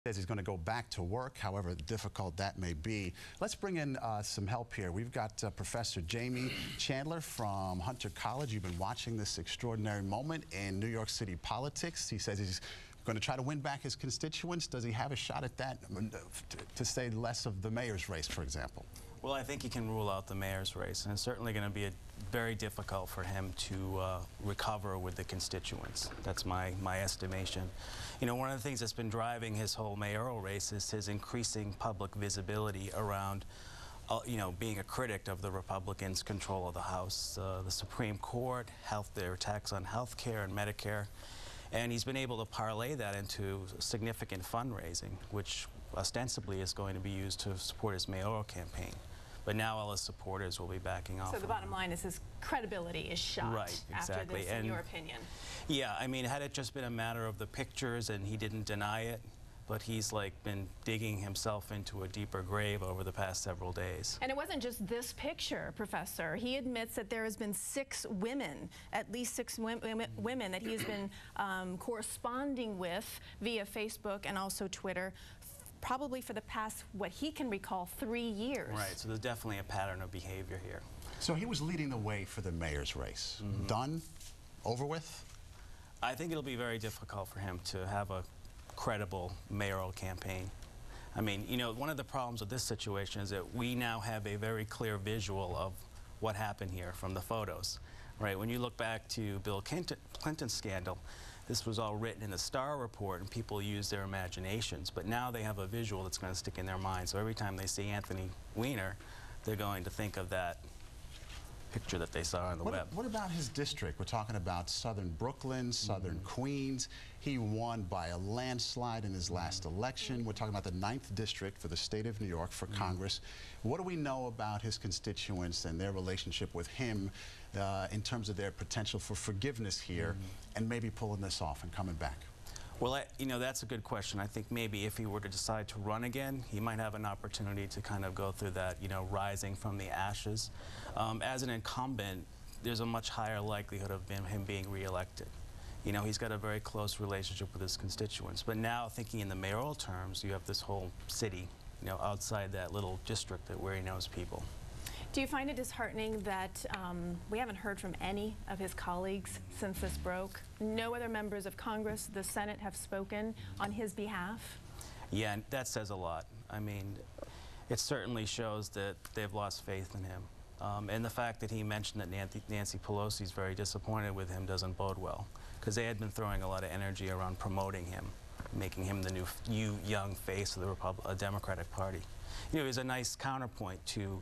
Says he's going to go back to work, however difficult that may be. Let's bring in some help here. We've got Professor Jamie Chandler from Hunter College. You've been watching this extraordinary moment in New York City politics. He says he's going to try to win back his constituents. Does he have a shot at that, to say less of the mayor's race, for example? Well, I think he can rule out the mayor's race, and it's certainly going to be very difficult for him to recover with the constituents. That's my estimation. You know, one of the things that's been driving his whole mayoral race is his increasing public visibility around, you know, being a critic of the Republicans' control of the House, the Supreme Court, their attacks on health care and Medicare. And he's been able to parlay that into significant fundraising, which ostensibly is going to be used to support his mayoral campaign. But now all his supporters will be backing off. So the bottom line is his credibility is shot after this, in your opinion. Yeah, I mean, had it just been a matter of the pictures and he didn't deny it, but he's been digging himself into a deeper grave over the past several days. And it wasn't just this picture, Professor. He admits that there has been 6 women, at least 6 women that he has been corresponding with via Facebook and also Twitter, probably for the past, what he can recall, 3 years. Right, so there's definitely a pattern of behavior here. So he was leading the way for the mayor's race. Done? Over with? I think it'll be very difficult for him to have a credible mayoral campaign. I mean, you know, one of the problems with this situation is that we now have a very clear visual of what happened here from the photos, right? When you look back to Bill Clinton's scandal, this was all written in the Star Report and people used their imaginations, but now they have a visual that's going to stick in their mind. So every time they see Anthony Weiner, they're going to think of that picture that they saw on the web. What about his district? We're talking about southern Brooklyn, southern Queens. He won by a landslide in his last election. We're talking about the 9th district for the state of New York for Congress. What do we know about his constituents and their relationship with him in terms of their potential for forgiveness here and maybe pulling this off and coming back? Well, you know, that's a good question. I think maybe if he were to decide to run again, he might have an opportunity to kind of go through that, you know, rising from the ashes. As an incumbent, there's a much higher likelihood of him being reelected. You know, he's got a very close relationship with his constituents. But now, thinking in the mayoral terms, you have this whole city, you know, outside that little district where he knows people. Do you find it disheartening that we haven't heard from any of his colleagues since this broke? No other members of Congress, the Senate, have spoken on his behalf? Yeah, and that says a lot. I mean, it certainly shows that they've lost faith in him. And the fact that he mentioned that Nancy Pelosi is very disappointed with him doesn't bode well, because they had been throwing a lot of energy around promoting him, making him the new young face of the Democratic Party. You know, he's a nice counterpoint to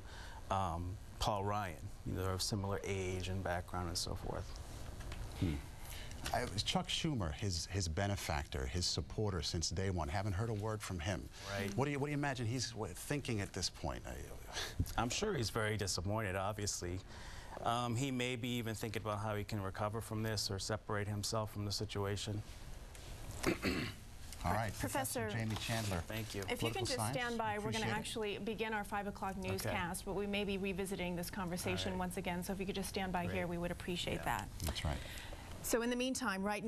Paul Ryan. You know, they're of similar age and background and so forth. Chuck Schumer, his benefactor, his supporter since day one. Haven't heard a word from him. Right. What do you imagine he's thinking at this point? I'm sure he's very disappointed, obviously. He may be even thinking about how he can recover from this or separate himself from the situation. All right, Professor Jamie Chandler. Thank you. If you can just stand by, we're going to actually begin our 5 o'clock newscast, but we may be revisiting this conversation once again. So if you could just stand by here, we would appreciate that. That's right. So in the meantime, right now,